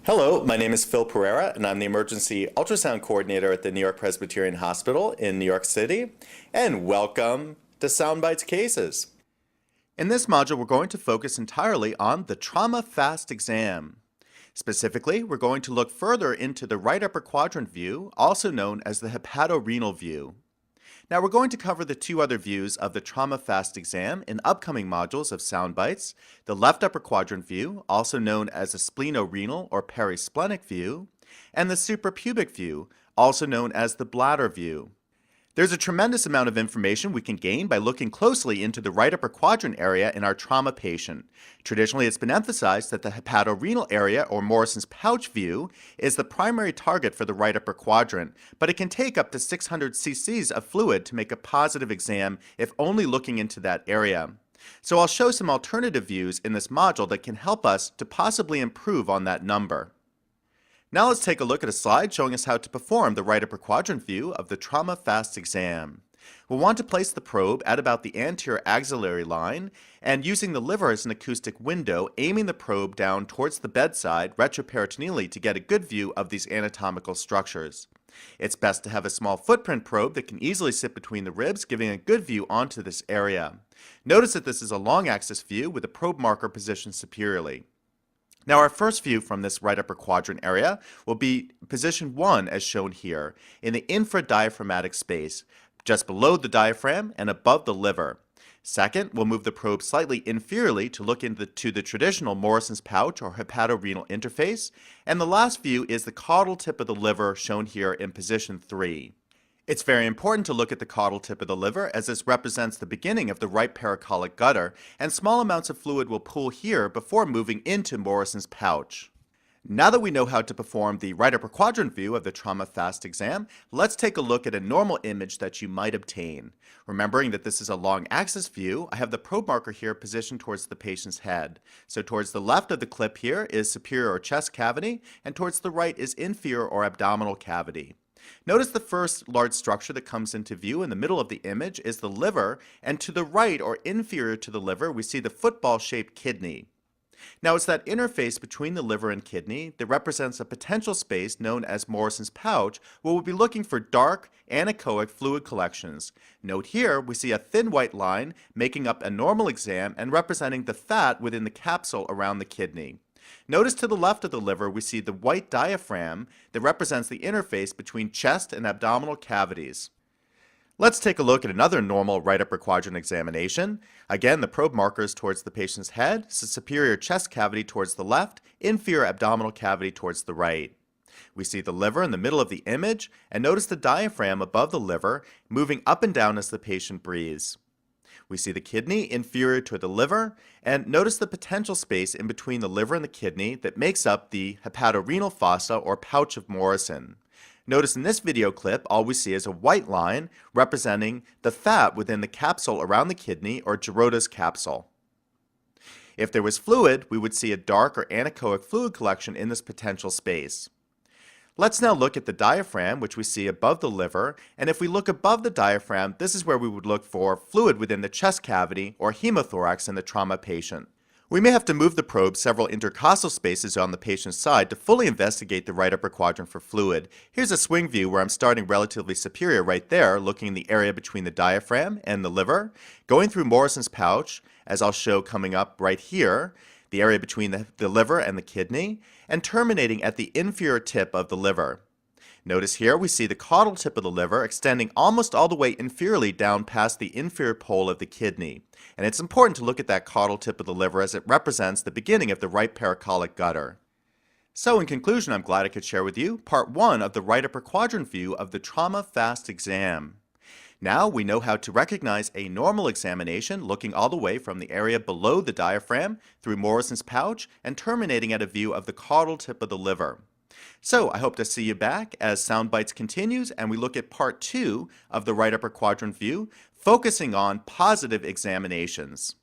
Hello, my name is Phil Pereira, and I'm the Emergency Ultrasound Coordinator at the New York Presbyterian Hospital in New York City. And welcome to Soundbites Cases. In this module, we're going to focus entirely on the trauma fast exam. Specifically, we're going to look further into the right upper quadrant view, also known as the hepatorenal view. Now we're going to cover the two other views of the trauma fast exam in upcoming modules of Soundbites, the left upper quadrant view, also known as the splenorenal or perisplenic view, and the suprapubic view, also known as the bladder view. There's a tremendous amount of information we can gain by looking closely into the right upper quadrant area in our trauma patient. Traditionally, it's been emphasized that the hepatorenal area, or Morrison's pouch view, is the primary target for the right upper quadrant, but it can take up to 600 cc's of fluid to make a positive exam if only looking into that area. So I'll show some alternative views in this module that can help us to possibly improve on that number. Now let's take a look at a slide showing us how to perform the right upper quadrant view of the trauma fast exam. We'll want to place the probe at about the anterior axillary line and using the liver as an acoustic window, aiming the probe down towards the bedside retroperitoneally to get a good view of these anatomical structures. It's best to have a small footprint probe that can easily sit between the ribs, giving a good view onto this area. Notice that this is a long axis view with the probe marker positioned superiorly. Now our first view from this right upper quadrant area will be position 1 as shown here in the infradiaphragmatic space, just below the diaphragm and above the liver. Second, we'll move the probe slightly inferiorly to look into the traditional Morrison's pouch or hepatorenal interface. And the last view is the caudal tip of the liver shown here in position 3. It's very important to look at the caudal tip of the liver as this represents the beginning of the right paracolic gutter, and small amounts of fluid will pool here before moving into Morrison's pouch. Now that we know how to perform the right upper quadrant view of the trauma fast exam, let's take a look at a normal image that you might obtain. Remembering that this is a long axis view, I have the probe marker here positioned towards the patient's head. So towards the left of the clip here is superior or chest cavity, and towards the right is inferior or abdominal cavity. Notice the first large structure that comes into view in the middle of the image is the liver, and to the right or inferior to the liver we see the football-shaped kidney. Now it's that interface between the liver and kidney that represents a potential space known as Morrison's pouch where we'll be looking for dark anechoic fluid collections. Note here we see a thin white line making up a normal exam and representing the fat within the capsule around the kidney. Notice to the left of the liver we see the white diaphragm that represents the interface between chest and abdominal cavities. Let's take a look at another normal right upper quadrant examination. Again, the probe markers towards the patient's head, so superior chest cavity towards the left, inferior abdominal cavity towards the right. We see the liver in the middle of the image, and notice the diaphragm above the liver moving up and down as the patient breathes. We see the kidney inferior to the liver, and notice the potential space in between the liver and the kidney that makes up the hepatorenal fossa or pouch of Morrison. Notice in this video clip, all we see is a white line representing the fat within the capsule around the kidney or Gerota's capsule. If there was fluid, we would see a dark or anechoic fluid collection in this potential space. Let's now look at the diaphragm, which we see above the liver, and if we look above the diaphragm, this is where we would look for fluid within the chest cavity or hemothorax in the trauma patient. We may have to move the probe several intercostal spaces on the patient's side to fully investigate the right upper quadrant for fluid. Here's a swing view where I'm starting relatively superior right there, looking in the area between the diaphragm and the liver, going through Morrison's pouch, as I'll show coming up right here, the area between the liver and the kidney, and terminating at the inferior tip of the liver. Notice here we see the caudal tip of the liver extending almost all the way inferiorly down past the inferior pole of the kidney. And it's important to look at that caudal tip of the liver as it represents the beginning of the right paracolic gutter. So in conclusion, I'm glad I could share with you part 1 of the right upper quadrant view of the trauma fast exam. Now we know how to recognize a normal examination looking all the way from the area below the diaphragm through Morrison's pouch and terminating at a view of the caudal tip of the liver. So I hope to see you back as Soundbites continues and we look at part 2 of the right upper quadrant view, focusing on positive examinations.